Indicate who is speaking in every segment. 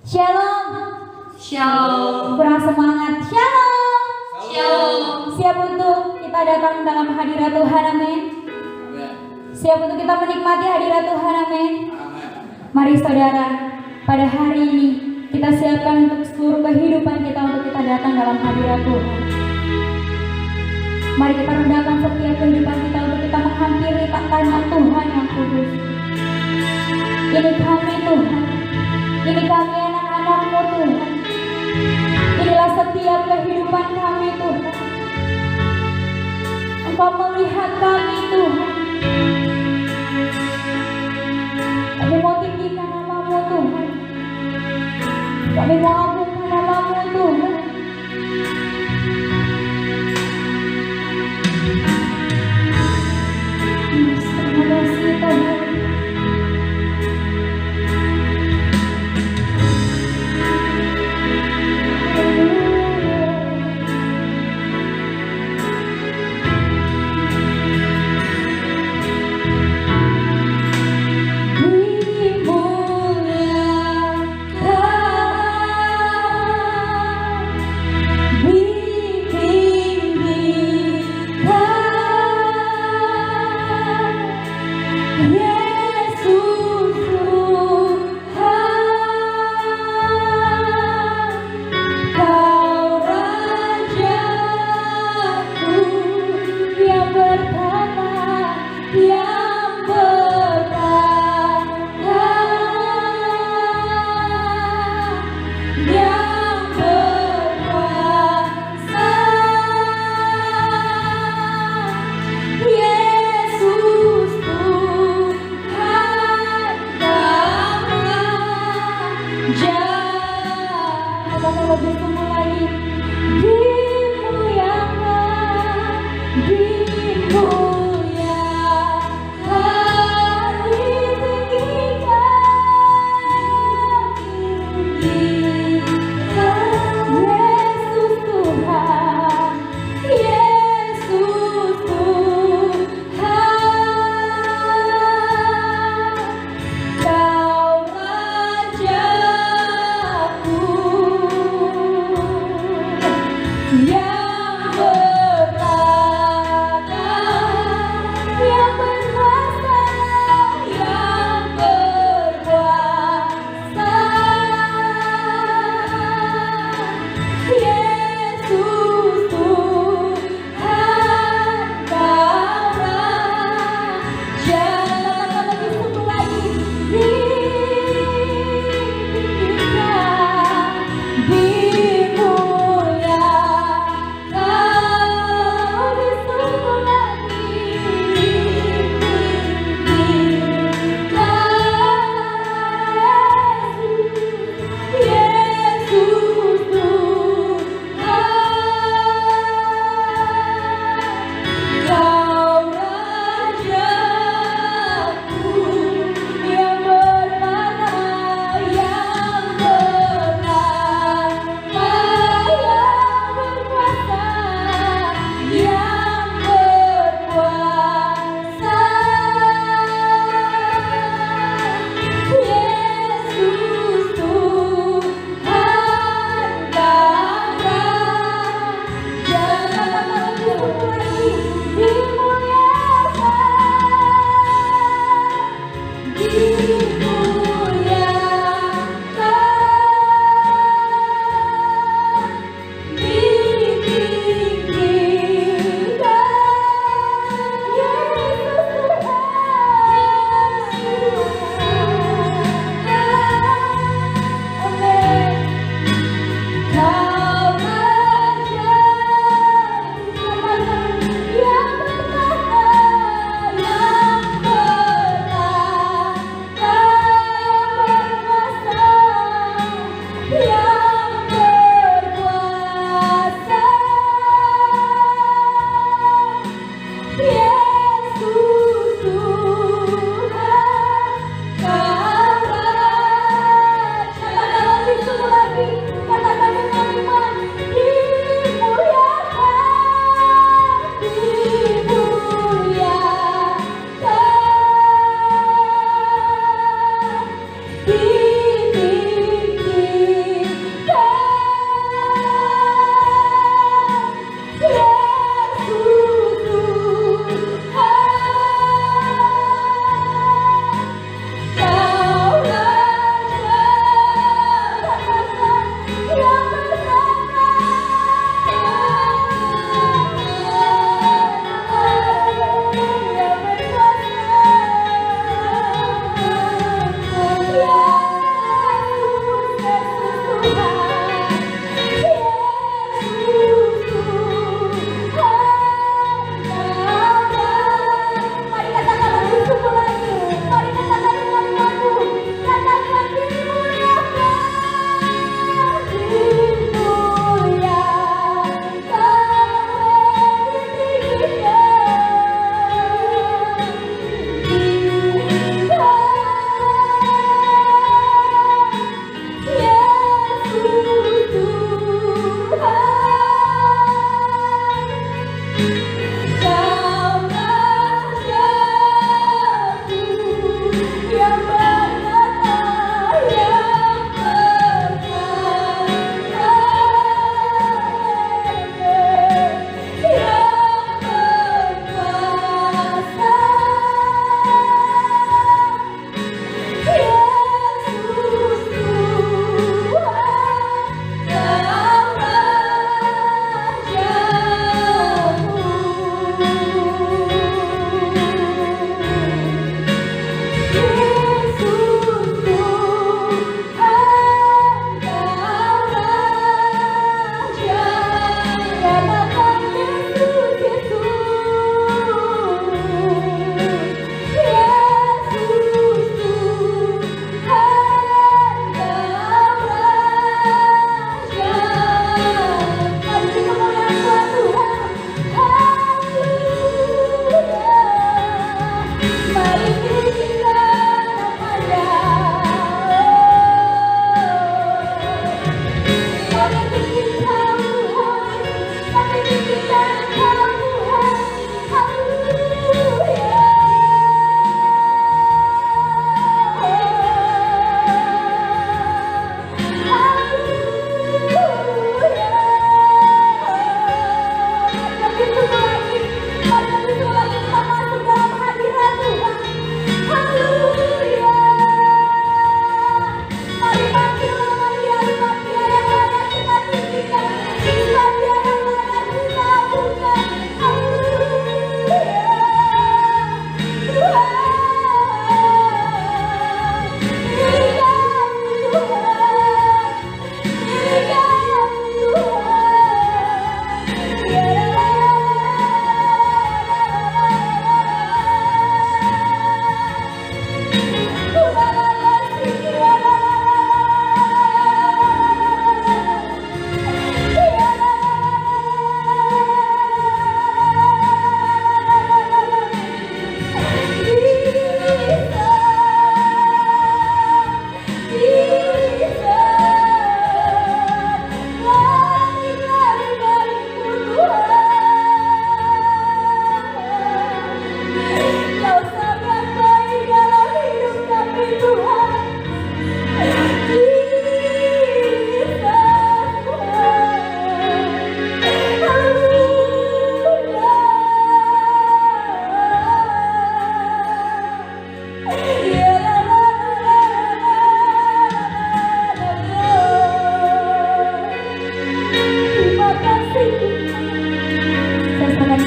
Speaker 1: Shalom.
Speaker 2: Shalom.
Speaker 1: Kurang semangat. Shalom.
Speaker 2: Shalom.
Speaker 1: Siap untuk kita datang dalam hadirat Tuhan, amin. Siap untuk kita menikmati hadirat Tuhan, amin. Mari saudara, pada hari ini kita siapkan untuk seluruh kehidupan kita untuk kita datang dalam hadirat Tuhan. Mari kita rendahkan setiap kehidupan kita untuk kita menghampiri tangan Tuhan yang kudus. Ini kami Tuhan, ini kami anak-anak-Mu Tuhan. Inilah setiap kehidupan kami Tuhan. Engkau melihat kami Tuhan. Kami mau tinggikan nama-Mu Tuhan. Kami mau agungkan nama-Mu Tuhan. Terima kasih Tuhan.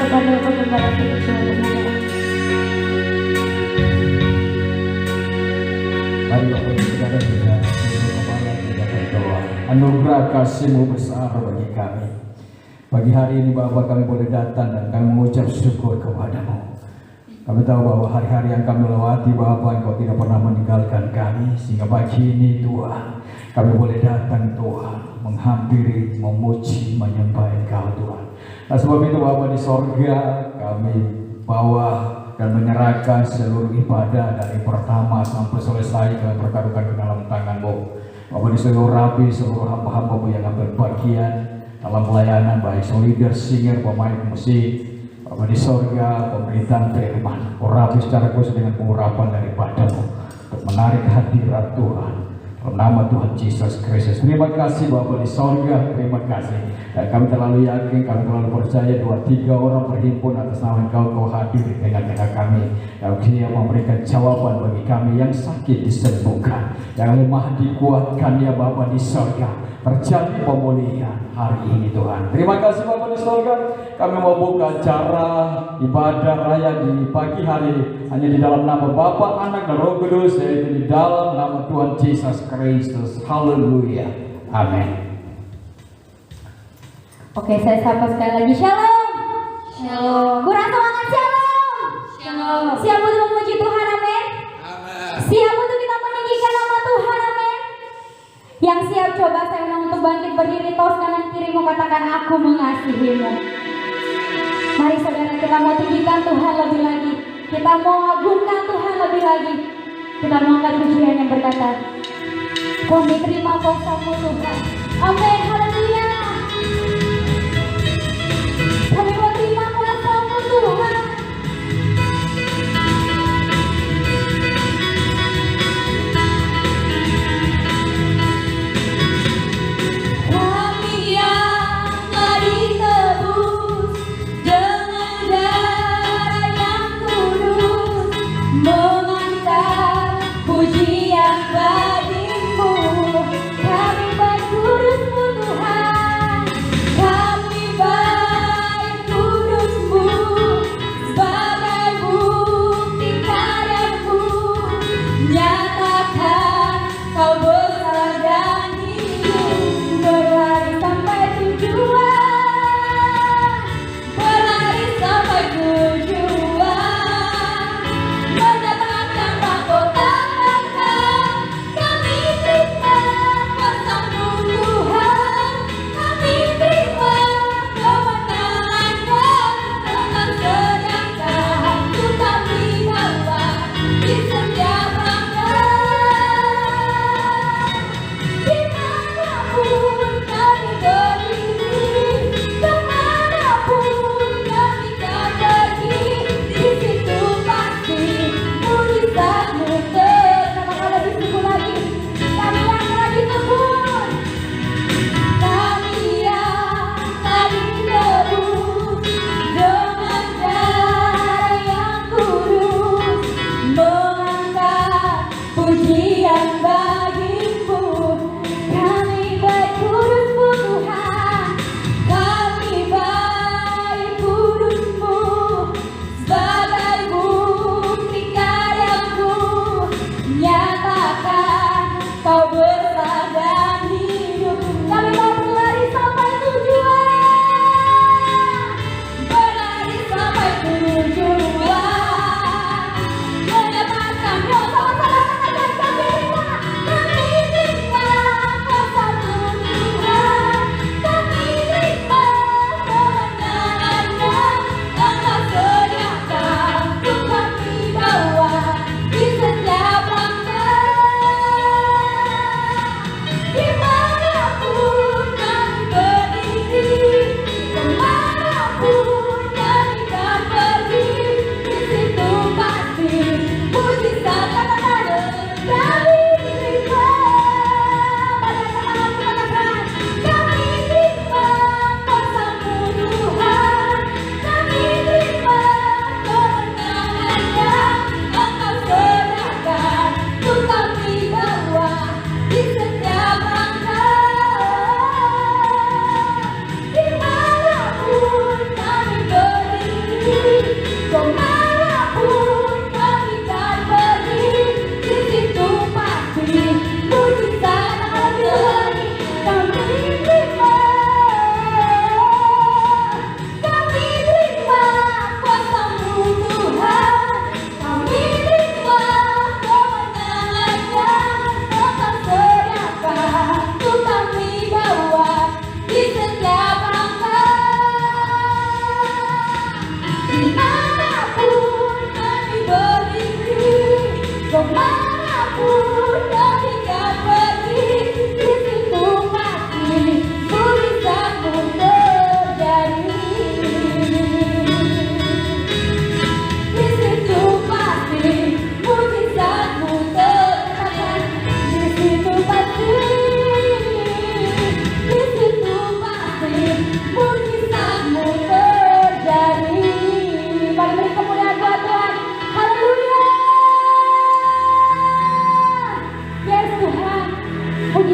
Speaker 1: bandel kegembala itu.
Speaker 3: Mari Bapak Ibu Saudara juga untuk kepala kita berdoa. Anugerah kasih-Mu besar bagi kami. Pagi hari ini Bapak kami boleh datang dan kami mengucap syukur kepada-Mu. Kami tahu bahwa hari-hari yang kami lewati Bapak Engkau tidak pernah meninggalkan kami. Sehingga pagi ini Tuhan kami boleh datang Tuhan menghampiri, memuji, menyembah Engkau Tuhan. Nah sebab itu Bapak di sorga kami bawa dan menyerahkan seluruh ibadah dari pertama sampai selesai kami pertaruhkan ke dalam tangan-Mu. Bapak di seluruh rabi, seluruh hamba-hamba-Mu yang ambil bagian dalam pelayanan baik leader, singer, pemain musik, Bapak di sorga, pemberitaan firman, rabi secara khusus dengan pengurapan daripada-Mu untuk menarik hadirat Tuhan. Dalam nama Tuhan Yesus Kristus. Terima kasih Bapak di sorga, terima kasih. Dan kami terlalu yakin, kami terlalu percaya 2-3 orang berhimpun atas nama Engkau hadir di tengah-tengah kami. Dan Dia memberikan jawaban bagi kami yang sakit disembuhkan, yang lemah dikuatkan ya Bapak di sorga. Terjadi pemulihan hari ini Tuhan. Terima kasih Bapak di sorga. Kami mau buka acara ibadah raya di pagi hari hanya di dalam nama Bapa, Anak dan Roh Kudus, yaitu di dalam nama Tuhan Yesus Kristus. Haleluya. Amin.
Speaker 1: Oke, saya sapa sekali lagi. Shalom.
Speaker 2: Shalom.
Speaker 1: Kurang semangat, shalom.
Speaker 2: Shalom.
Speaker 1: Siap untuk memuji Tuhan, amin. Siap untuk kita meninggikan nama Tuhan, amin. Yang siap coba saya undang untuk bangkit berdiri, tos kanan kirimu katakan aku mengasihimu. Mari saudara kita mau tinggikan Tuhan lebih lagi. Kita mau agungkan Tuhan lebih lagi. Kita mau angkat pujian yang berkata, kami terima kuasa-Mu Tuhan. Amin, haleluya. Kami mau terima kuasa-Mu Tuhan.
Speaker 2: Kami yang telah ditebus dengan darah yang kudus, mengantar pujian bagimu. Kami berkurus-Mu Tuhan.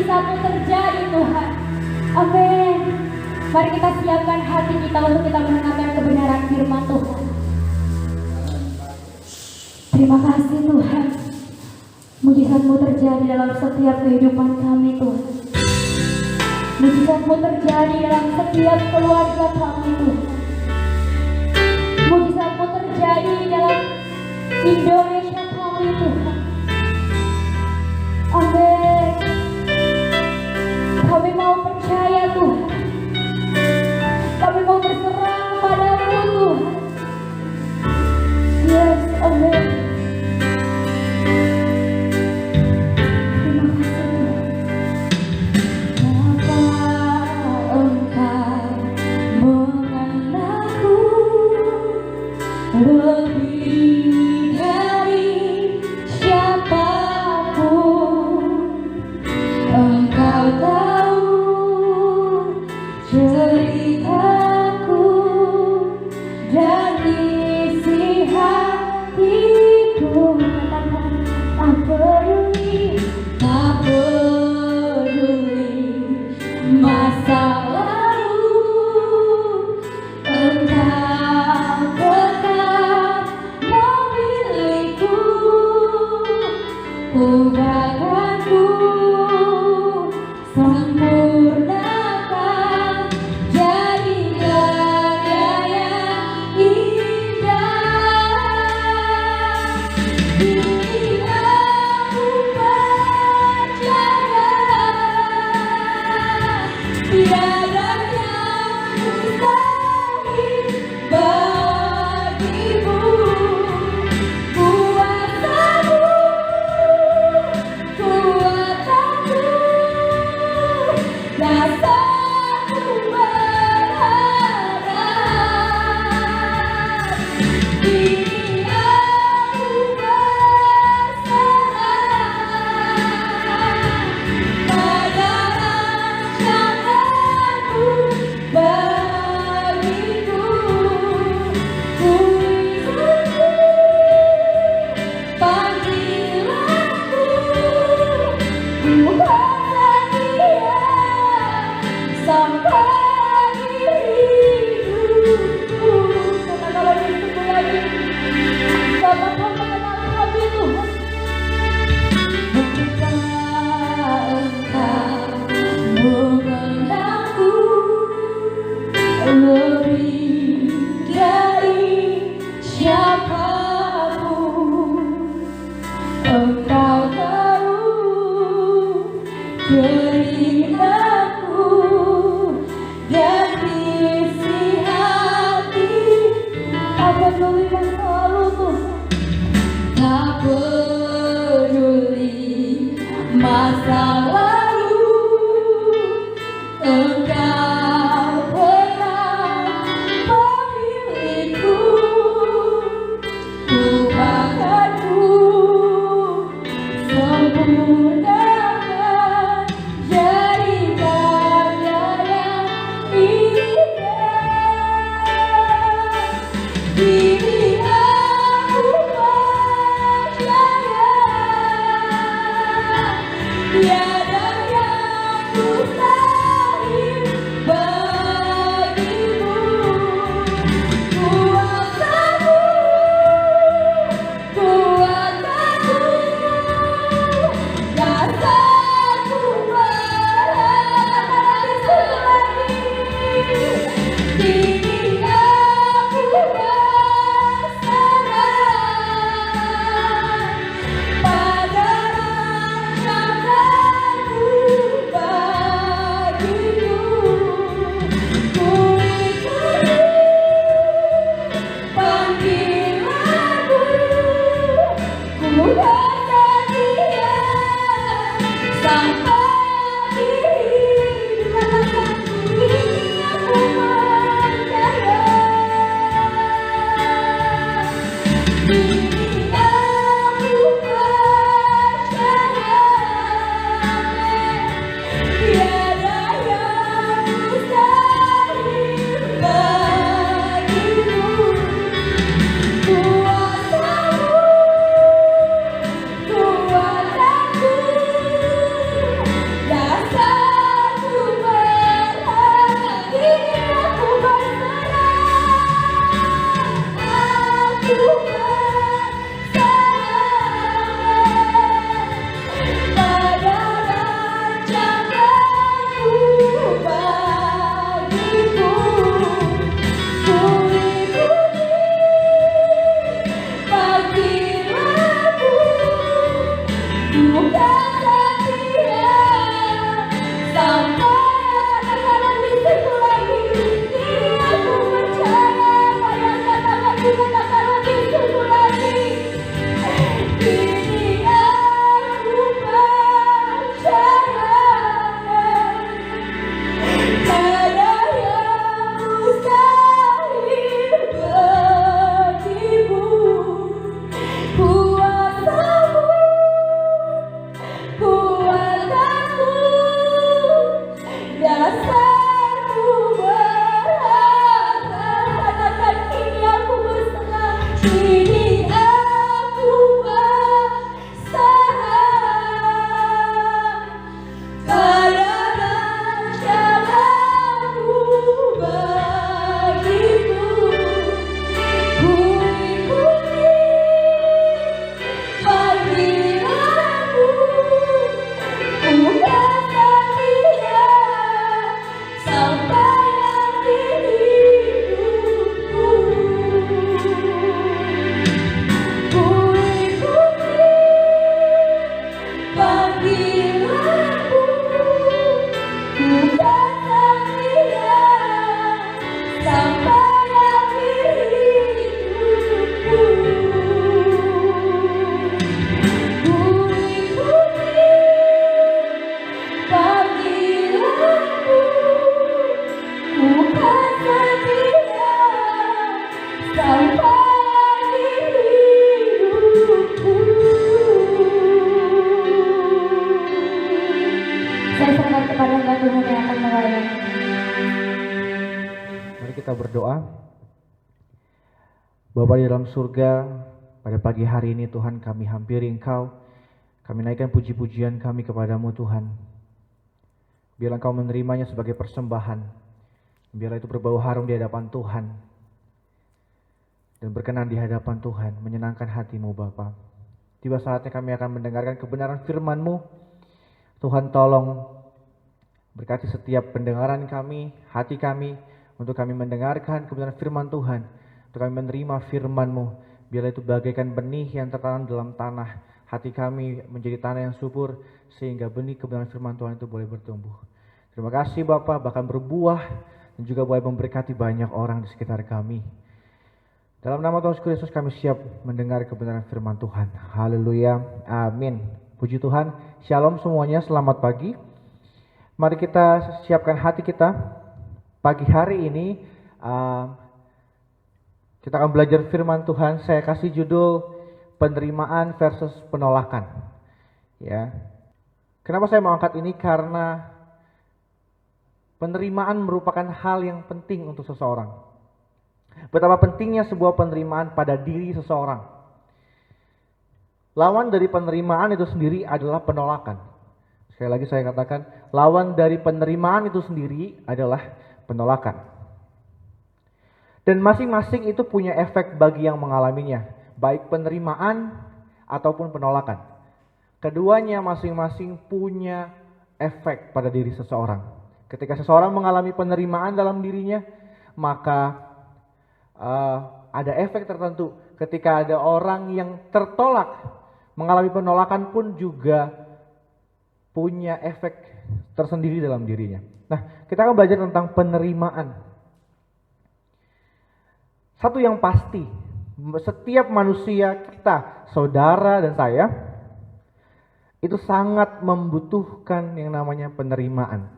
Speaker 1: mujizat-Mu terjadi Tuhan. Amin. Mari kita siapkan hati kita untuk kita mendengarkan kebenaran firman Tuhan. Terima kasih Tuhan. Mujizat-Mu terjadi dalam setiap kehidupan kami Tuhan. Mujizat-Mu terjadi dalam setiap keluarga kami Tuhan. Mujizat-Mu terjadi dalam Indonesia kami Tuhan. Amin. Kami mau percaya Tuhan. Kami mau berserah kepada-Mu Tuhan. Yes, amin. Terima kasih Tuhan. Bapa, Engkau mengenalku lebih dari siapapun. Engkau tahu ceritaku dan isi hatiku. Katakan, tak peduli masa lalu. Engkau tetap memilihku. Ubahanku sempurnakan jadi karya yang indah. Ini aku percaya, tiada yang mustahil bagimu. Kuasa-Mu, kuatanmu, dasarku berharap. Ini aku berserah pada rancangan-Mu bagiku. Ku izinkan panggilan-Mu, ku bersedia kepada hamba Tuhan yang akan melayani.
Speaker 4: Mari kita berdoa. Bapa di dalam surga, pada pagi hari ini Tuhan kami hampiri Engkau. Kami naikkan puji-pujian kami kepadamu Tuhan. Biarlah Engkau menerimanya sebagai persembahan. Biarlah itu berbau harum di hadapan Tuhan. Dan berkenan di hadapan Tuhan, menyenangkan hatimu Bapa. Tiba saatnya kami akan mendengarkan kebenaran firman-Mu. Tuhan tolong berkati setiap pendengaran kami, hati kami, untuk kami mendengarkan kebenaran firman Tuhan. Untuk kami menerima firman-Mu. Biarlah itu bagaikan benih yang tertanam dalam tanah. Hati kami menjadi tanah yang subur, sehingga benih kebenaran firman Tuhan itu boleh bertumbuh. Terima kasih Bapa, bahkan berbuah, dan juga boleh memberkati banyak orang di sekitar kami. Dalam nama Tuhan Yesus kami siap mendengar kebenaran firman Tuhan. Haleluya, amin. Puji Tuhan, shalom semuanya, selamat pagi. Mari kita siapkan hati kita. Pagi hari ini kita akan belajar firman Tuhan. Saya kasih judul penerimaan versus penolakan. Ya. Kenapa saya mau angkat ini? Karena penerimaan merupakan hal yang penting untuk seseorang. Betapa pentingnya sebuah penerimaan pada diri seseorang. Lawan dari penerimaan itu sendiri adalah penolakan. Sekali lagi saya katakan, lawan dari penerimaan itu sendiri adalah penolakan. Dan masing-masing itu punya efek bagi yang mengalaminya, baik penerimaan ataupun penolakan. Keduanya masing-masing punya efek pada diri seseorang. Ketika seseorang mengalami penerimaan dalam dirinya, maka ada efek tertentu. Ketika ada orang yang tertolak, mengalami penolakan pun juga punya efek tersendiri dalam dirinya. Nah, kita akan belajar tentang penerimaan. Satu yang pasti, setiap manusia kita, saudara dan saya, itu sangat membutuhkan yang namanya penerimaan.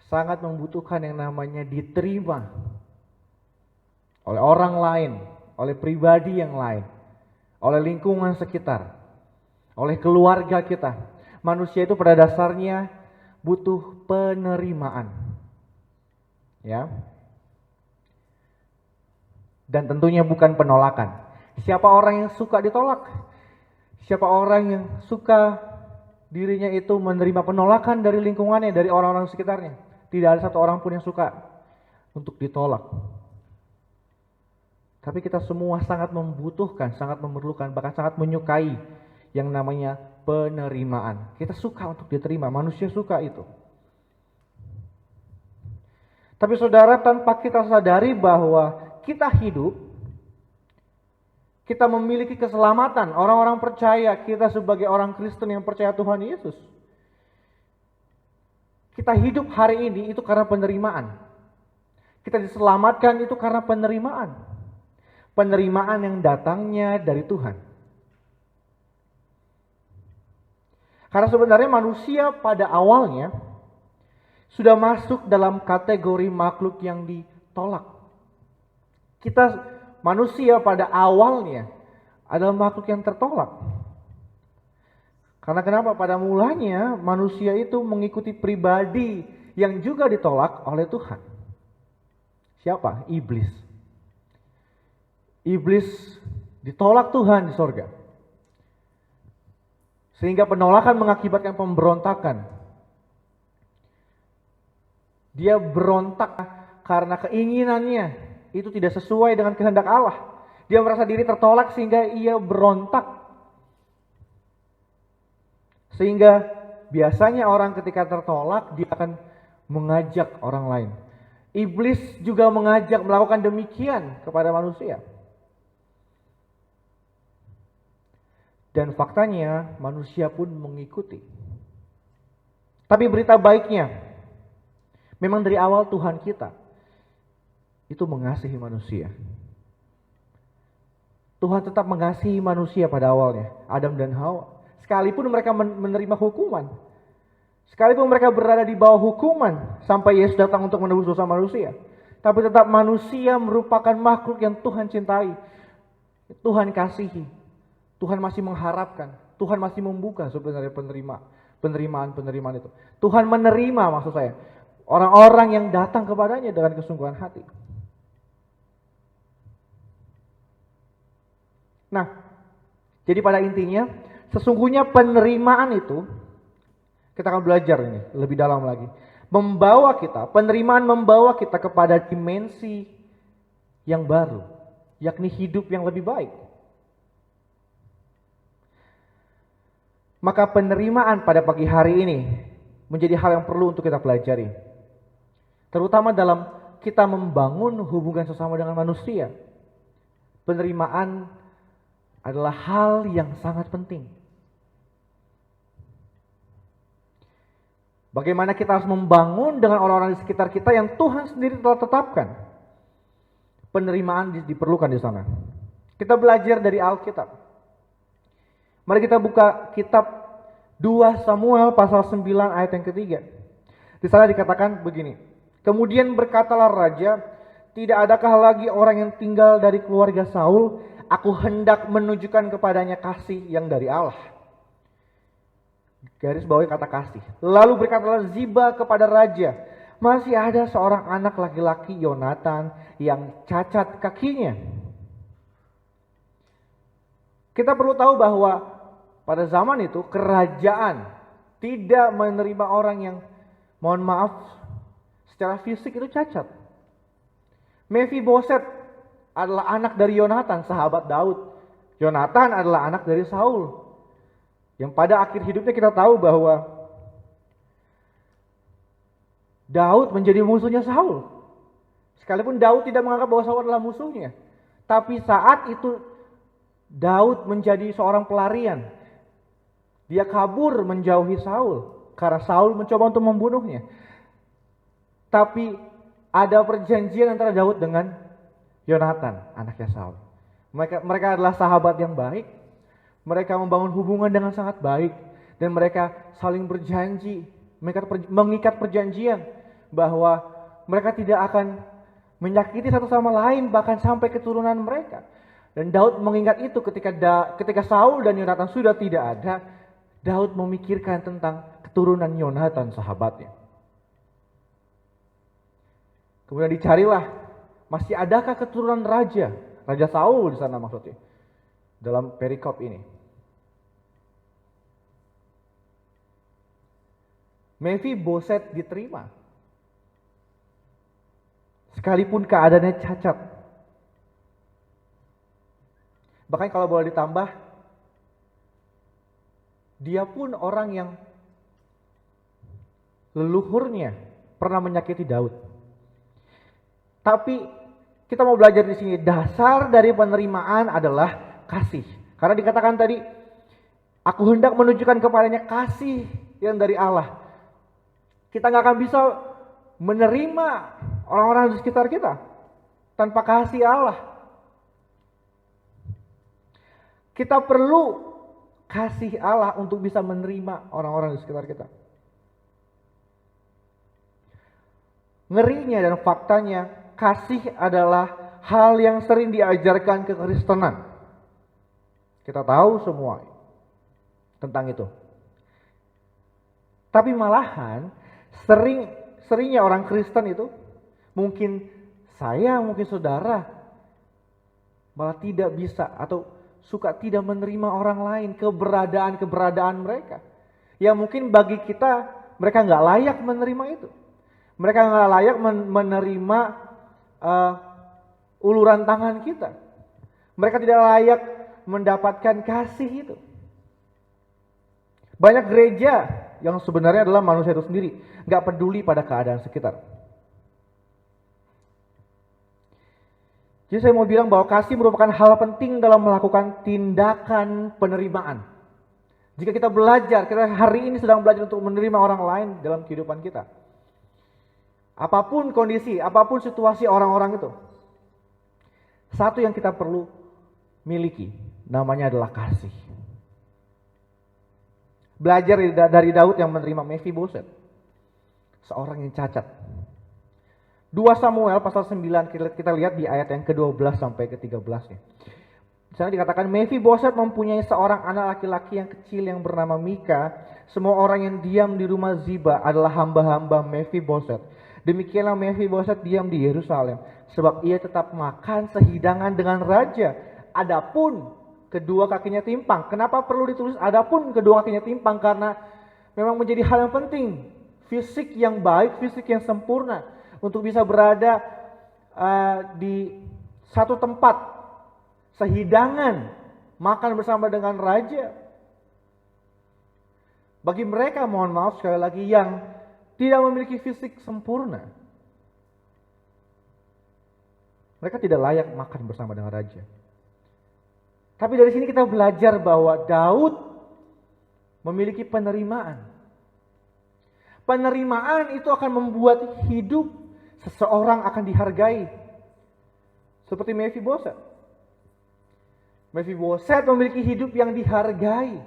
Speaker 4: Sangat membutuhkan yang namanya diterima oleh orang lain, oleh pribadi yang lain, oleh lingkungan sekitar, oleh keluarga kita. Manusia itu pada dasarnya butuh penerimaan. Ya. Dan tentunya bukan penolakan. Siapa orang yang suka ditolak? Siapa orang yang suka dirinya itu menerima penolakan dari lingkungannya, dari orang-orang sekitarnya? Tidak ada satu orang pun yang suka untuk ditolak. Tapi kita semua sangat membutuhkan, sangat memerlukan, bahkan sangat menyukai yang namanya penerimaan. Kita suka untuk diterima, manusia suka itu. Tapi saudara, tanpa kita sadari bahwa kita hidup, kita memiliki keselamatan. Orang-orang percaya, kita sebagai orang Kristen yang percaya Tuhan Yesus, kita hidup hari ini itu karena penerimaan. Kita diselamatkan itu karena penerimaan. Penerimaan yang datangnya dari Tuhan. Karena sebenarnya manusia pada awalnya sudah masuk dalam kategori makhluk yang ditolak. Kita manusia pada awalnya adalah makhluk yang tertolak. Karena kenapa? Pada mulanya manusia itu mengikuti pribadi yang juga ditolak oleh Tuhan. Siapa? Iblis. Iblis ditolak Tuhan di sorga. Sehingga penolakan mengakibatkan pemberontakan. Dia berontak karena keinginannya itu tidak sesuai dengan kehendak Allah. Dia merasa diri tertolak sehingga ia berontak. Sehingga biasanya orang ketika tertolak dia akan mengajak orang lain. Iblis juga mengajak melakukan demikian kepada manusia. Dan faktanya manusia pun mengikuti. Tapi berita baiknya, memang dari awal Tuhan kita itu mengasihi manusia. Tuhan tetap mengasihi manusia pada awalnya, Adam dan Hawa. Sekalipun mereka menerima hukuman, sekalipun mereka berada di bawah hukuman sampai Yesus datang untuk menebus dosa manusia, tapi tetap manusia merupakan makhluk yang Tuhan cintai, Tuhan kasihi. Tuhan masih mengharapkan, Tuhan masih membuka sebenarnya Penerimaan itu. Tuhan menerima, maksud saya, orang-orang yang datang kepadanya dengan kesungguhan hati. Nah, jadi pada intinya, sesungguhnya penerimaan itu, kita akan belajar ini lebih dalam lagi. Penerimaan membawa kita kepada dimensi yang baru, yakni hidup yang lebih baik. Maka penerimaan pada pagi hari ini menjadi hal yang perlu untuk kita pelajari. Terutama dalam kita membangun hubungan sesama dengan manusia. Penerimaan adalah hal yang sangat penting. Bagaimana kita harus membangun dengan orang-orang di sekitar kita yang Tuhan sendiri telah tetapkan. Penerimaan diperlukan di sana. Kita belajar dari Alkitab. Mari kita buka kitab 2 Samuel pasal 9 ayat yang ketiga. Di sana dikatakan begini. Kemudian berkatalah raja, tidak adakah lagi orang yang tinggal dari keluarga Saul? Aku hendak menunjukkan kepadanya kasih yang dari Allah. Garis bawahi kata kasih. Lalu berkatalah Ziba kepada raja, masih ada seorang anak laki-laki Yonatan yang cacat kakinya. Kita perlu tahu bahwa pada zaman itu kerajaan tidak menerima orang yang, mohon maaf, secara fisik itu cacat. Mephiboset adalah anak dari Yonatan, sahabat Daud. Yonatan adalah anak dari Saul. Yang pada akhir hidupnya kita tahu bahwa Daud menjadi musuhnya Saul. Sekalipun Daud tidak menganggap bahwa Saul adalah musuhnya. Tapi saat itu Daud menjadi seorang pelarian. Dia kabur menjauhi Saul karena Saul mencoba untuk membunuhnya. Tapi ada perjanjian antara Daud dengan Yonatan, anaknya Saul. Mereka adalah sahabat yang baik. Mereka membangun hubungan dengan sangat baik. Dan mereka saling berjanji, mengikat perjanjian bahwa mereka tidak akan menyakiti satu sama lain bahkan sampai keturunan mereka. Dan Daud mengingat itu ketika Saul dan Yonatan sudah tidak ada. Daud memikirkan tentang keturunan Yonatan sahabatnya. Kemudian dicarilah, masih adakah keturunan Raja Saul di sana maksudnya, dalam perikop ini. Mephiboset diterima, sekalipun keadaannya cacat. Bahkan kalau boleh ditambah, dia pun orang yang leluhurnya pernah menyakiti Daud. Tapi kita mau belajar di sini, dasar dari penerimaan adalah kasih. Karena dikatakan tadi, aku hendak menunjukkan kepadanya kasih yang dari Allah. Kita nggak akan bisa menerima orang-orang di sekitar kita tanpa kasih Allah. Kita perlu kasih Allah untuk bisa menerima orang-orang di sekitar kita. Ngerinya dan faktanya, kasih adalah hal yang sering diajarkan kekristenan. Kita tahu semua tentang itu. Tapi malahan seringnya orang Kristen itu, mungkin saya, mungkin saudara, malah tidak bisa atau suka tidak menerima orang lain, keberadaan mereka. Yang mungkin bagi kita, mereka nggak layak menerima itu. Mereka nggak layak menerima uluran tangan kita. Mereka tidak layak mendapatkan kasih itu. Banyak gereja yang sebenarnya adalah manusia itu sendiri, nggak peduli pada keadaan sekitar. Jadi saya mau bilang bahwa kasih merupakan hal penting dalam melakukan tindakan penerimaan. Jika kita belajar, kita hari ini sedang belajar untuk menerima orang lain dalam kehidupan kita. Apapun kondisi, apapun situasi orang-orang itu. Satu yang kita perlu miliki, namanya adalah kasih. Belajar dari Daud yang menerima Mephiboset, seorang yang cacat. 2 Samuel pasal 9 kita lihat di ayat yang ke-12 sampai ke-13 nih. Di sana dikatakan Mephiboset mempunyai seorang anak laki-laki yang kecil yang bernama Mika. Semua orang yang diam di rumah Ziba adalah hamba-hamba Mephiboset. Demikianlah Mephiboset diam di Yerusalem, sebab ia tetap makan sehidangan dengan raja. Adapun kedua kakinya timpang. Kenapa perlu ditulis adapun kedua kakinya timpang? Karena memang menjadi hal yang penting. Fisik yang baik, fisik yang sempurna untuk bisa berada di satu tempat, sehidangan, makan bersama dengan raja. Bagi mereka, mohon maaf sekali lagi, yang tidak memiliki fisik sempurna, mereka tidak layak makan bersama dengan raja. Tapi dari sini kita belajar bahwa Daud memiliki penerimaan. Penerimaan itu akan membuat hidup seseorang akan dihargai. Seperti Mephiboset. Mephiboset memiliki hidup yang dihargai.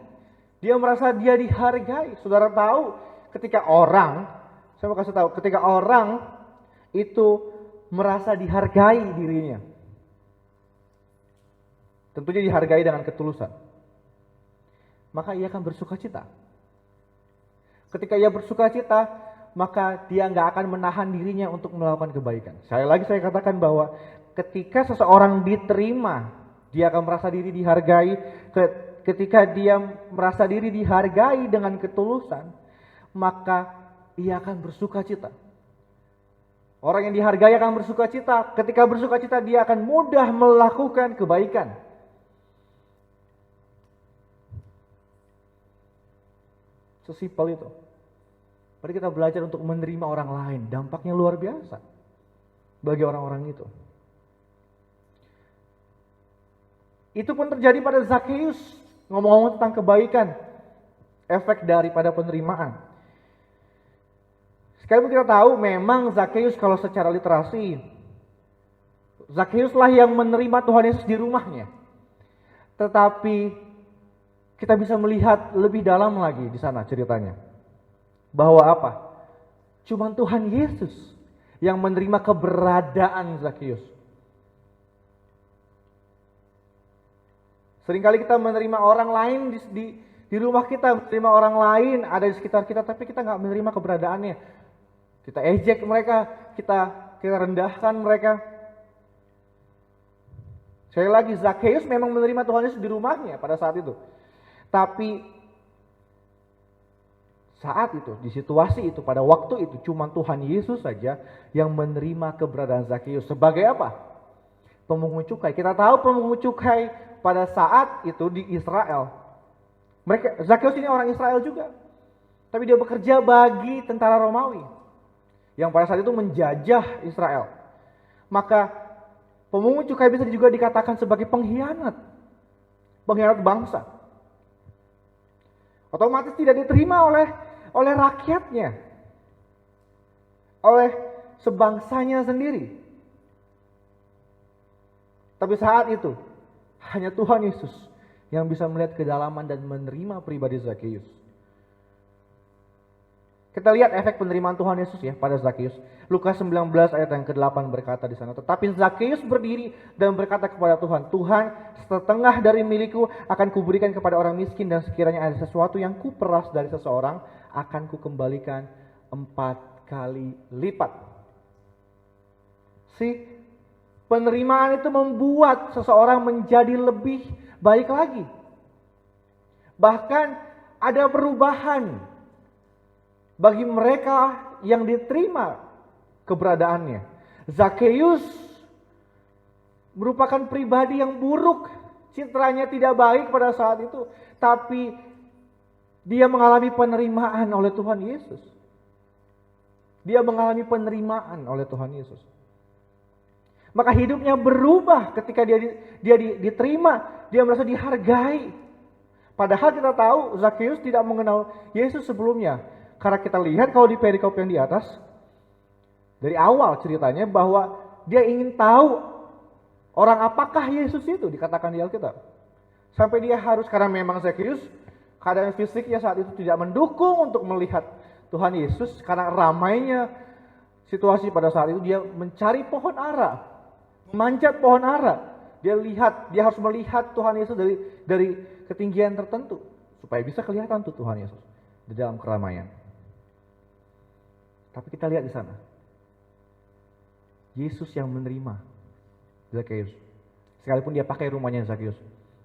Speaker 4: Dia merasa dia dihargai. Saudara tahu ketika orang, saya mau kasih tahu, ketika orang itu merasa dihargai dirinya, tentunya dihargai dengan ketulusan, maka ia akan bersuka cita. Ketika ia bersuka cita, maka dia nggak akan menahan dirinya untuk melakukan kebaikan. Sekali lagi saya katakan bahwa ketika seseorang diterima, dia akan merasa diri dihargai. Ketika dia merasa diri dihargai dengan ketulusan, maka ia akan bersuka cita. Orang yang dihargai akan bersuka cita. Ketika bersuka cita, dia akan mudah melakukan kebaikan. Sesimpel itu. Mari kita belajar untuk menerima orang lain. Dampaknya luar biasa bagi orang-orang itu. Itu pun terjadi pada Zakheus. Ngomong-ngomong tentang kebaikan, efek daripada penerimaan. Sekarang kita tahu memang Zakheus kalau secara literasi, Zakheuslah yang menerima Tuhan Yesus di rumahnya. Tetapi kita bisa melihat lebih dalam lagi di sana ceritanya. Bahwa apa? Cuman Tuhan Yesus yang menerima keberadaan Zakheus. Seringkali kita menerima orang lain di rumah kita, menerima orang lain ada di sekitar kita, tapi kita nggak menerima keberadaannya. Kita ejek mereka, kita rendahkan mereka. Sekali lagi, Zakheus memang menerima Tuhan Yesus di rumahnya pada saat itu. Tapi saat itu, di situasi itu, pada waktu itu, cuma Tuhan Yesus saja yang menerima keberadaan Zakheus. Sebagai apa? Pemungut cukai. Kita tahu pemungut cukai pada saat itu di Israel. Zakheus ini orang Israel juga. Tapi dia bekerja bagi tentara Romawi yang pada saat itu menjajah Israel. Maka pemungut cukai bisa juga dikatakan sebagai pengkhianat. Pengkhianat bangsa. Otomatis tidak diterima oleh rakyatnya. Oleh sebangsanya sendiri. Tapi saat itu hanya Tuhan Yesus yang bisa melihat kedalaman dan menerima pribadi Zakheus. Kita lihat efek penerimaan Tuhan Yesus ya pada Zakheus. Lukas 19 ayat yang ke-8 berkata di sana, tetapi Zakheus berdiri dan berkata kepada Tuhan, Tuhan, setengah dari milikku akan kuberikan kepada orang miskin, dan sekiranya ada sesuatu yang kuperas dari seseorang, akan kukembalikan 4 kali lipat. Penerimaan itu membuat seseorang menjadi lebih baik lagi. Bahkan ada perubahan bagi mereka yang diterima keberadaannya. Zakheus merupakan pribadi yang buruk, citranya tidak baik pada saat itu, tapi dia mengalami penerimaan oleh Tuhan Yesus. Dia mengalami penerimaan oleh Tuhan Yesus. Maka hidupnya berubah ketika dia diterima, dia merasa dihargai. Padahal kita tahu Zakheus tidak mengenal Yesus sebelumnya. Karena kita lihat kalau di perikop yang di atas, dari awal ceritanya bahwa dia ingin tahu orang apakah Yesus itu, dikatakan di Alkitab. Sampai dia harus, karena memang Zakheus keadaan fisiknya saat itu tidak mendukung untuk melihat Tuhan Yesus, karena ramainya situasi pada saat itu, dia mencari pohon ara. Memanjat pohon ara Dia harus melihat Tuhan Yesus dari ketinggian tertentu supaya bisa kelihatan tuh Tuhan Yesus di dalam keramaian. Tapi kita lihat di sana, Yesus yang menerima Zakheus. Sekalipun dia pakai rumahnya Zakheus,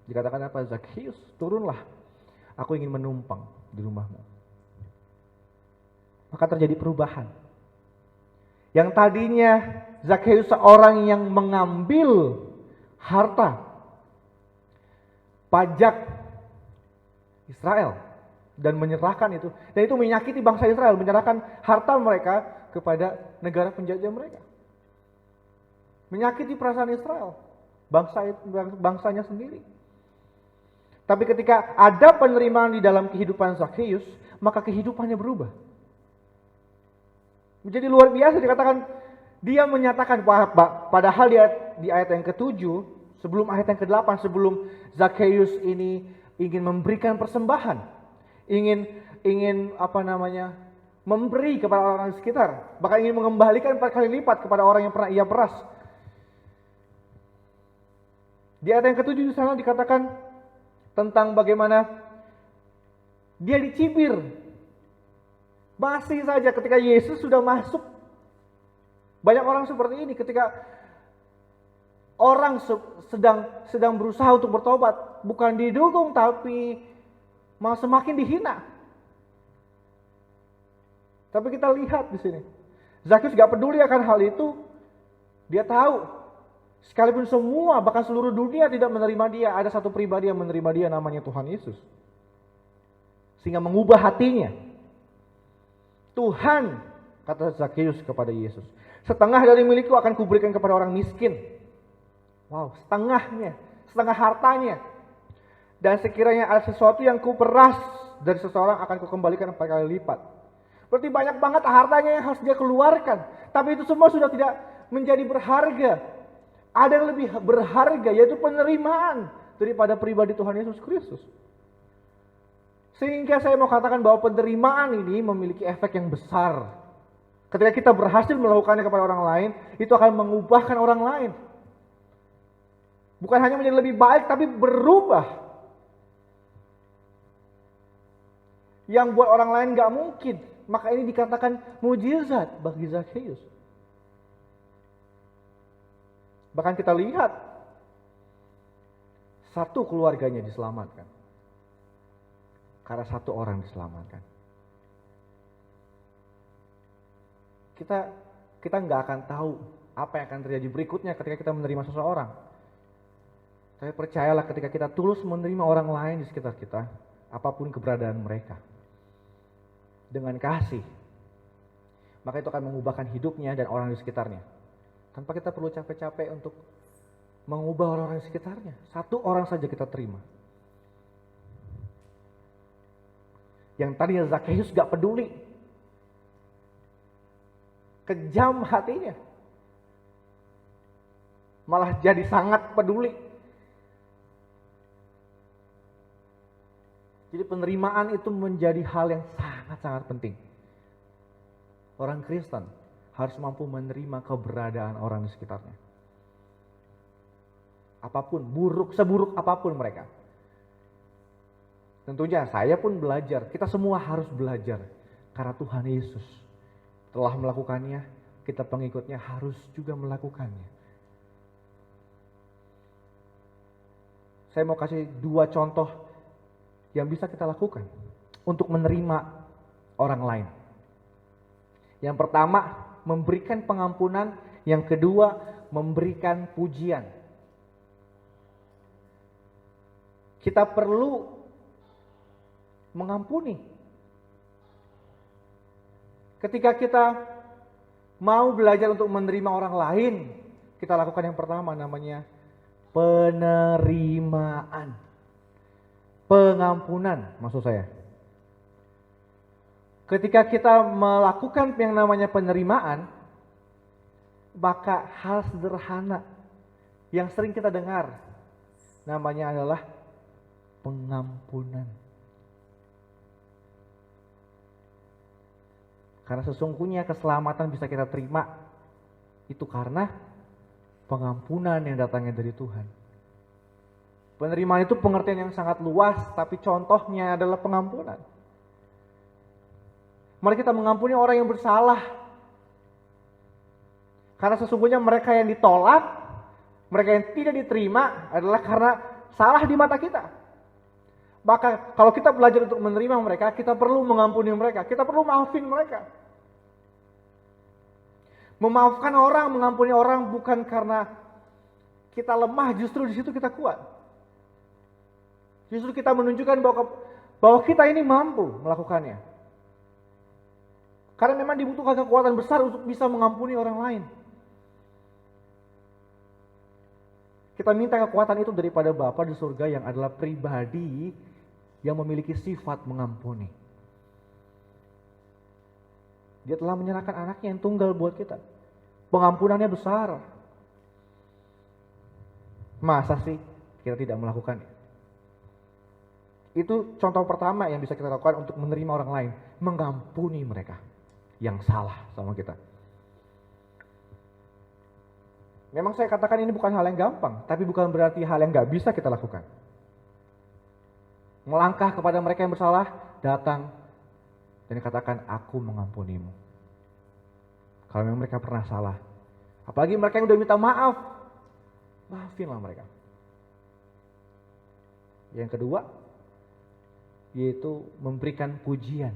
Speaker 4: dikatakan apa? Zakheus, turunlah, aku ingin menumpang di rumahmu. Maka terjadi perubahan. Yang tadinya Zakheus seorang yang mengambil harta pajak Israel dan menyerahkan itu, dan itu menyakiti bangsa Israel, menyerahkan harta mereka kepada negara penjajah mereka, menyakiti perasaan Israel, bangsanya sendiri. Tapi ketika ada penerimaan di dalam kehidupan Zakheus, maka kehidupannya berubah menjadi luar biasa. Dikatakan dia menyatakan, padahal di ayat yang ke-7, sebelum ayat yang ke-8, sebelum Zakheus ini ingin memberikan persembahan, ingin memberi kepada orang di sekitar, bahkan ingin mengembalikan 4 kali lipat kepada orang yang pernah ia peras. Di ayat yang ke-7 di sana dikatakan tentang bagaimana dia dicibir. Masih saja ketika Yesus sudah masuk, banyak orang seperti ini, ketika orang sedang berusaha untuk bertobat, bukan didukung tapi malah semakin dihina. Tapi kita lihat di sini, Zakheus gak peduli akan hal itu. Dia tahu, sekalipun semua, bahkan seluruh dunia tidak menerima dia, ada satu pribadi yang menerima dia, namanya Tuhan Yesus. Sehingga mengubah hatinya. Tuhan, kata Zakheus kepada Yesus, setengah dari milikku akan kuberikan kepada orang miskin. Wow, setengah hartanya. Dan sekiranya ada sesuatu yang kuperas dari seseorang, akan kukembalikan 4 kali lipat. Berarti banyak banget hartanya yang harus dia keluarkan. Tapi itu semua sudah tidak menjadi berharga. Ada yang lebih berharga, yaitu penerimaan daripada pribadi Tuhan Yesus Kristus. Sehingga saya mau katakan bahwa penerimaan ini memiliki efek yang besar. Ketika kita berhasil melakukannya kepada orang lain, itu akan mengubahkan orang lain. Bukan hanya menjadi lebih baik, tapi berubah. Yang buat orang lain gak mungkin. Maka ini dikatakan mujizat bagi Zakheus. Bahkan kita lihat, satu keluarganya diselamatkan. Karena satu orang diselamatkan. Kita nggak akan tahu apa yang akan terjadi berikutnya ketika kita menerima seseorang. Tapi percayalah, ketika kita tulus menerima orang lain di sekitar kita, apapun keberadaan mereka, dengan kasih, maka itu akan mengubahkan hidupnya dan orang di sekitarnya. Tanpa kita perlu capek-capek untuk mengubah orang-orang di sekitarnya. Satu orang saja kita terima. Yang tadinya Zakheus gak peduli, kejam hatinya, malah jadi sangat peduli. Jadi penerimaan itu menjadi hal yang sangat-sangat penting. Orang Kristen harus mampu menerima keberadaan orang di sekitarnya. Apapun, seburuk apapun mereka. Tentunya saya pun belajar, kita semua harus belajar. Karena Tuhan Yesus telah melakukannya, kita pengikutnya harus juga melakukannya. Saya mau kasih 2 contoh yang bisa kita lakukan untuk menerima orang lain. Yang pertama, memberikan pengampunan. Yang kedua, memberikan pujian. Kita perlu mengampuni. Ketika kita mau belajar untuk menerima orang lain, kita lakukan yang pertama, namanya penerimaan. Pengampunan, maksud saya. Ketika kita melakukan yang namanya penerimaan, maka hal sederhana yang sering kita dengar, namanya adalah pengampunan. Karena sesungguhnya keselamatan bisa kita terima itu karena pengampunan yang datangnya dari Tuhan. Penerimaan itu pengertian yang sangat luas, tapi contohnya adalah pengampunan. Mari kita mengampuni orang yang bersalah. Karena sesungguhnya mereka yang ditolak, mereka yang tidak diterima adalah karena salah di mata kita. Maka kalau kita belajar untuk menerima mereka, kita perlu mengampuni mereka, kita perlu maafin mereka. Memaafkan orang, mengampuni orang bukan karena kita lemah, justru di situ kita kuat. Justru kita menunjukkan bahwa kita ini mampu melakukannya. Karena memang dibutuhkan kekuatan besar untuk bisa mengampuni orang lain. Kita minta kekuatan itu daripada Bapa di surga yang adalah pribadi yang memiliki sifat mengampuni. Dia telah menyerahkan anaknya yang tunggal buat kita. Pengampunannya besar. Masa sih kita tidak melakukannya? Itu contoh pertama yang bisa kita lakukan untuk menerima orang lain. Mengampuni mereka yang salah sama kita. Memang saya katakan ini bukan hal yang gampang, tapi bukan berarti hal yang gak bisa kita lakukan. Melangkah kepada mereka yang bersalah, datang dan katakan, aku mengampunimu. Kalau memang mereka pernah salah. Apalagi mereka yang udah minta maaf, maafinlah mereka. Yang kedua, yaitu memberikan pujian.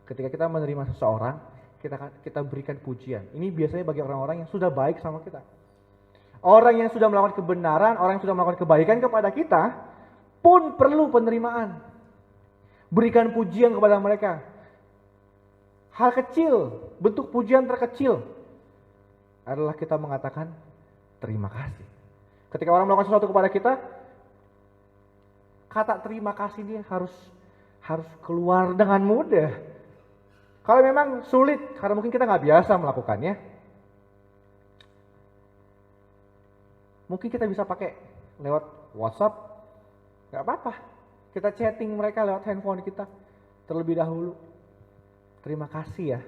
Speaker 4: Ketika kita menerima seseorang, kita berikan pujian. Ini biasanya bagi orang-orang yang sudah baik sama kita. Orang yang sudah melakukan kebenaran, orang yang sudah melakukan kebaikan kepada kita, pun perlu penerimaan. Berikan pujian kepada mereka. Hal kecil, bentuk pujian terkecil adalah kita mengatakan terima kasih. Ketika orang melakukan sesuatu kepada kita, kata terima kasih ini harus keluar dengan mudah. Kalau memang sulit, karena mungkin kita nggak biasa melakukannya, mungkin kita bisa pakai lewat WhatsApp, nggak apa-apa. Kita chatting mereka lewat handphone kita terlebih dahulu. Terima kasih ya.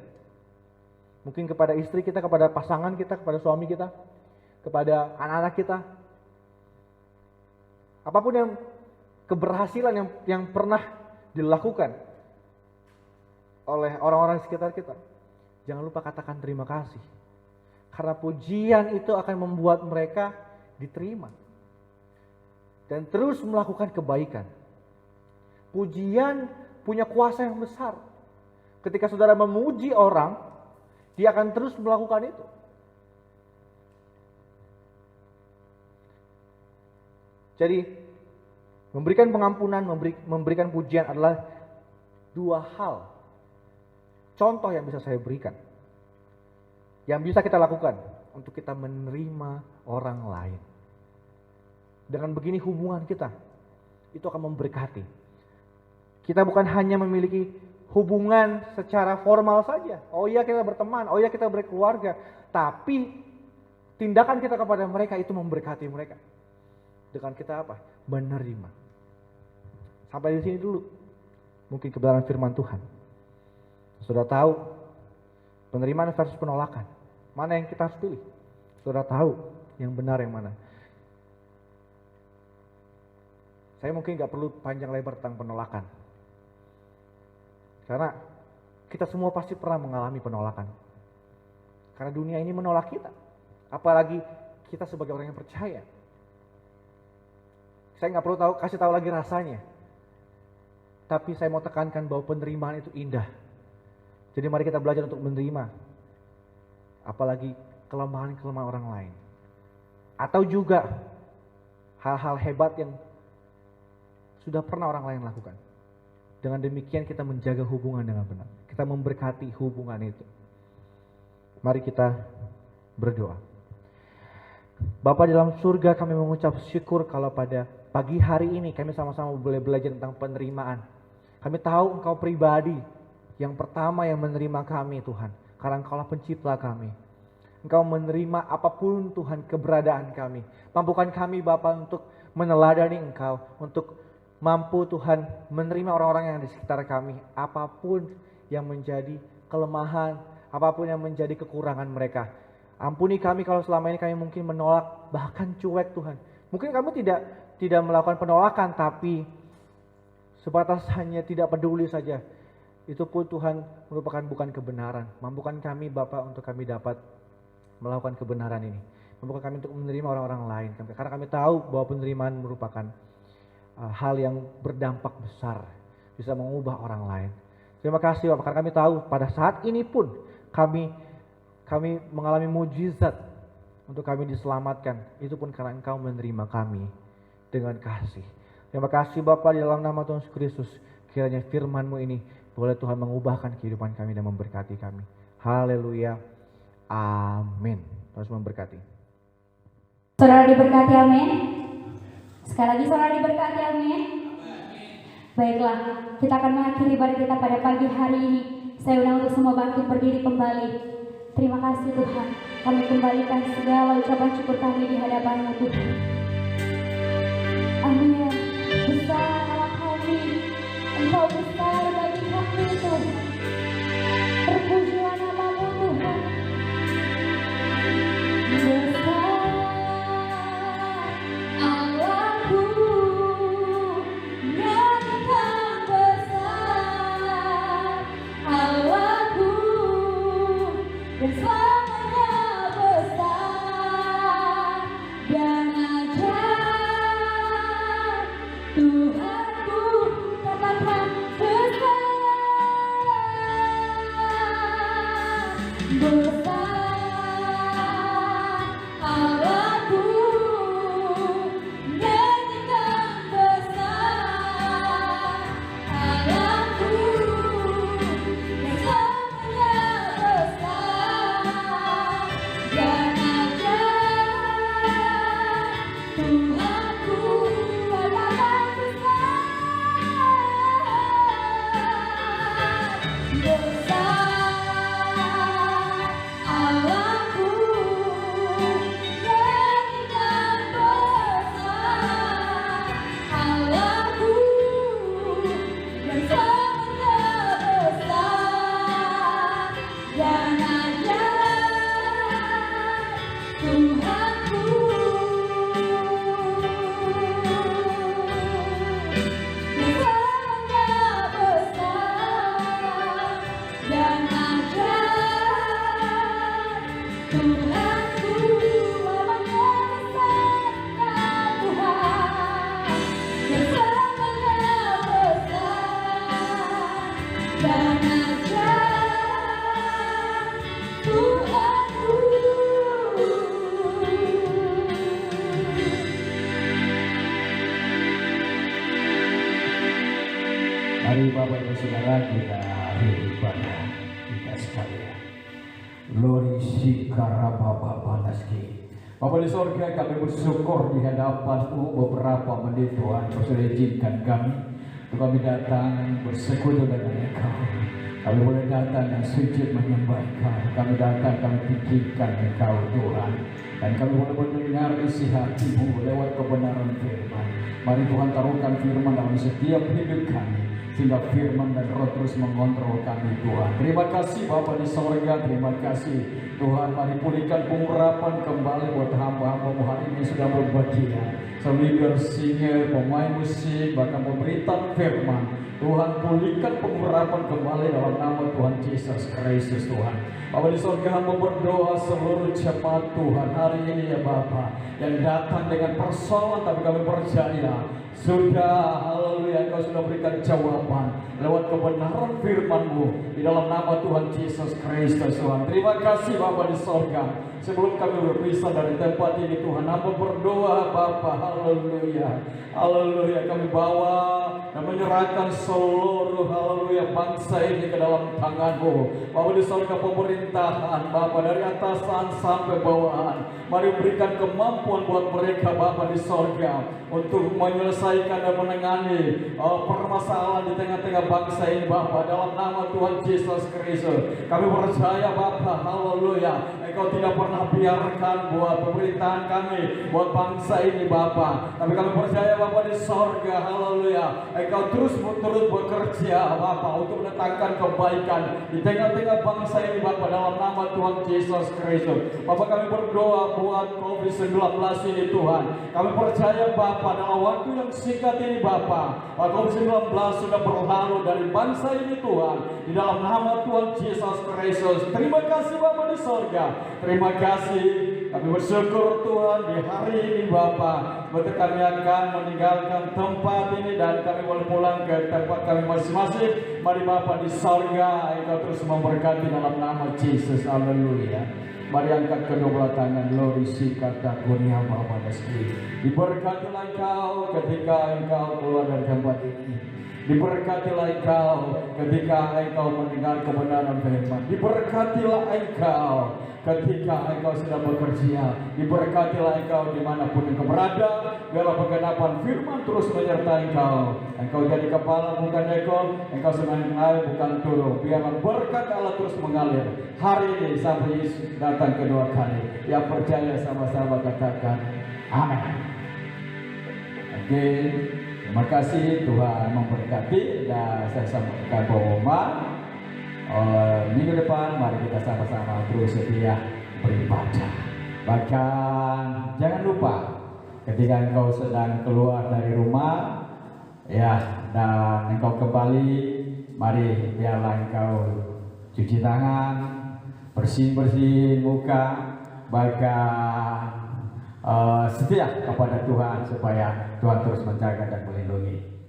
Speaker 4: Mungkin kepada istri kita, kepada pasangan kita, kepada suami kita, kepada anak-anak kita. Apapun yang keberhasilan yang pernah dilakukan oleh orang-orang di sekitar kita, jangan lupa katakan terima kasih. Karena pujian itu akan membuat mereka diterima dan terus melakukan kebaikan. Pujian punya kuasa yang besar. Ketika saudara memuji orang, dia akan terus melakukan itu. Jadi memberikan pengampunan, memberikan pujian adalah dua hal. Contoh yang bisa saya berikan. Yang bisa kita lakukan untuk kita menerima orang lain. Dengan begini hubungan kita, itu akan memberkati. Kita bukan hanya memiliki hubungan secara formal saja. Oh iya kita berteman, oh iya kita berkeluarga. Tapi tindakan kita kepada mereka itu memberkati mereka. Dengan kita apa? Menerima. Sampai di sini dulu. Mungkin kebenaran firman Tuhan. Sudah tahu penerimaan versus penolakan. Mana yang kita harus pilih? Sudah tahu yang benar yang mana. Saya mungkin gak perlu panjang lebar tentang penolakan. Karena kita semua pasti pernah mengalami penolakan. Karena dunia ini menolak kita. Apalagi kita sebagai orang yang percaya. Saya gak perlu kasih tahu lagi rasanya. Tapi saya mau tekankan bahwa penerimaan itu indah. Jadi mari kita belajar untuk menerima. Apalagi kelemahan-kelemahan orang lain. Atau juga hal-hal hebat yang sudah pernah orang lain lakukan. Dengan demikian kita menjaga hubungan dengan benar. Kita memberkati hubungan itu. Mari kita berdoa. Bapa di dalam surga, kami mengucap syukur kalau pada pagi hari ini kami sama-sama boleh belajar tentang penerimaan. Kami tahu Engkau pribadi yang pertama yang menerima kami Tuhan. Karena Engkaulah pencipta kami. Engkau menerima apapun Tuhan keberadaan kami. Mampukan kami Bapa untuk meneladani Engkau. Untuk mampu Tuhan menerima orang-orang yang di sekitar kami. Apapun yang menjadi kelemahan. Apapun yang menjadi kekurangan mereka. Ampuni kami kalau selama ini kami mungkin menolak. Bahkan cuek Tuhan. Mungkin kami tidak melakukan penolakan, tapi sebatas hanya tidak peduli saja. Itu pun Tuhan merupakan bukan kebenaran. Mampukan kami Bapa untuk kami dapat melakukan kebenaran ini. Mampukan kami untuk menerima orang-orang lain. Karena kami tahu bahwa penerimaan merupakan hal yang berdampak besar. Bisa mengubah orang lain. Terima kasih Bapak, karena kami tahu pada saat ini pun kami mengalami mujizat untuk kami diselamatkan. Itu pun karena Engkau menerima kami dengan kasih. Terima kasih Bapak, di dalam nama Tuhan Yesus Kristus. Kiranya firman-Mu ini boleh Tuhan mengubahkan kehidupan kami dan memberkati kami. Haleluya. Amin. Terus memberkati.
Speaker 1: Saudara diberkati, amin. Sekali lagi saudara diberkati, amin. Baiklah, kita akan mengakhiri ibadah kita pada pagi hari ini. Saya undang untuk semua bangkit berdiri kembali. Terima kasih Tuhan. Kami kembalikan segala ucapan syukur kami di hadapan-Mu Tuhan. Amin. Besar Allah kami, Engkau besar bagi kami Tuhan. Terpujilah nama-Mu Tuhan. Besar Allahku, nyanyikan besar Allahku, dan selamanya besar dan ajaib Tuhanku, katakan besar, besar Allahku, nyanyikan besar Allahku, dan selamanya besar dan ajaib Tuhanku, katakan besar Allahku, nyanyikan besar Allahku, dan selamanya besar dan ajaib Tuhanku.
Speaker 3: Mari Bapak Ibu Saudara kita akhiri ibadah kita sekalian. Glory Shikara Bapa Panaski. Bapa di sorga, kami bersyukur di hadapan-Mu beberapa menit Tuhan. Kau sudah izinkan kami untuk kami datang bersekutu dengan Engkau. Kami boleh datang dan sujud menyembah Engkau. Kami datang, kami pikirkan Engkau Tuhan. Dan kami boleh mendengar isi hati-Mu lewat kebenaran firman. Mari Tuhan taruhkan firman dalam setiap hidup kami, sehingga firman dan roh terus mengontrol kami Tuhan. Terima kasih Bapa di sorga, terima kasih Tuhan. Mari pulihkan pengurapan kembali buat hamba-hamba-Mu hari ini sudah berbahagia. Leader, singer, pemain musik, bahkan pemberitaan firman. Tuhan pulihkan pengurapan kembali dalam nama Tuhan Yesus Kristus Tuhan. Bapa di sorga, hamba berdoa seluruh jemaat Tuhan hari ini ya Bapa, yang datang dengan persoalan, tapi kami percaya sudah, haleluya, Engkau sudah berikan jawaban lewat kebenaran firman-Mu di dalam nama Tuhan Yesus Kristus Tuhan. Terima kasih Bapa di sorga. Sebelum kami berpisah dari tempat ini Tuhan, hamba berdoa Bapa, haleluya, haleluya, kami bawa dan menyerahkan seluruh, haleluya, bangsa ini ke dalam tangan-Mu. Bapa di sorga, pemerintahan Bapa dari atasan sampai bawahan, mari berikan kemampuan buat mereka Bapa di sorga untuk menyelesaikan dan menangani permasalahan di tengah-tengah bangsa ini Bapa, dalam nama Tuhan Yesus Kristus. Kami percaya Bapa, haleluya, Engkau tidak pernah biarkan buat pemerintahan kami, buat bangsa ini Bapa. Tapi kami percaya Bapa di sorga, haleluya, Engkau terus bekerja Bapa untuk mendatangkan kebaikan di tengah-tengah bangsa ini Bapa, dalam nama Tuhan Yesus Kristus. Bapa, kami berdoa buat COVID-19 ini Tuhan. Kami percaya Bapa dalam waktu yang singkat ini Bapa, COVID-19 sudah berlalu dari bangsa ini Tuhan. Di dalam nama Tuhan Yesus Kristus. Terima kasih Bapa di sorga. Terima kasih. Kami bersyukur Tuhan di hari ini Bapa. Betul kami akan meninggalkan tempat ini dan kami boleh pulang ke tempat kami masing-masing. Mari Bapa di sorga, Engkau terus memberkati dalam nama Yesus. Haleluya. Mari angkat kedua belah tangan, glorisi kata kunia Bapa Meski. Diberkatilah Engkau ketika Engkau keluar dari tempat ini. Diberkatilah Engkau ketika Engkau mendengar kebenaran firman. Diberkatilah Engkau ketika Engkau sedang bekerja. Diberkatilah Engkau dimanapun Engkau berada. Biarlah penggenapan firman terus menyertai Engkau. Engkau jadi kepala bukan ekor. Engkau semakin naik bukan turun. Biarlah berkat Allah terus mengalir hari ini sampai Yesus datang kedua kali. Yang percaya sama-sama katakan amin. Oke. Terima kasih, Tuhan memberkati. Dan saya sampaikan pengumuman minggu depan mari kita sama-sama terus setia beribadah. Bahkan jangan lupa ketika engkau sedang keluar dari rumah ya dan engkau kembali, mari biarlah engkau cuci tangan, bersih-bersih muka, bahkan setia kepada Tuhan supaya Tuhan terus menjaga dan melindungi.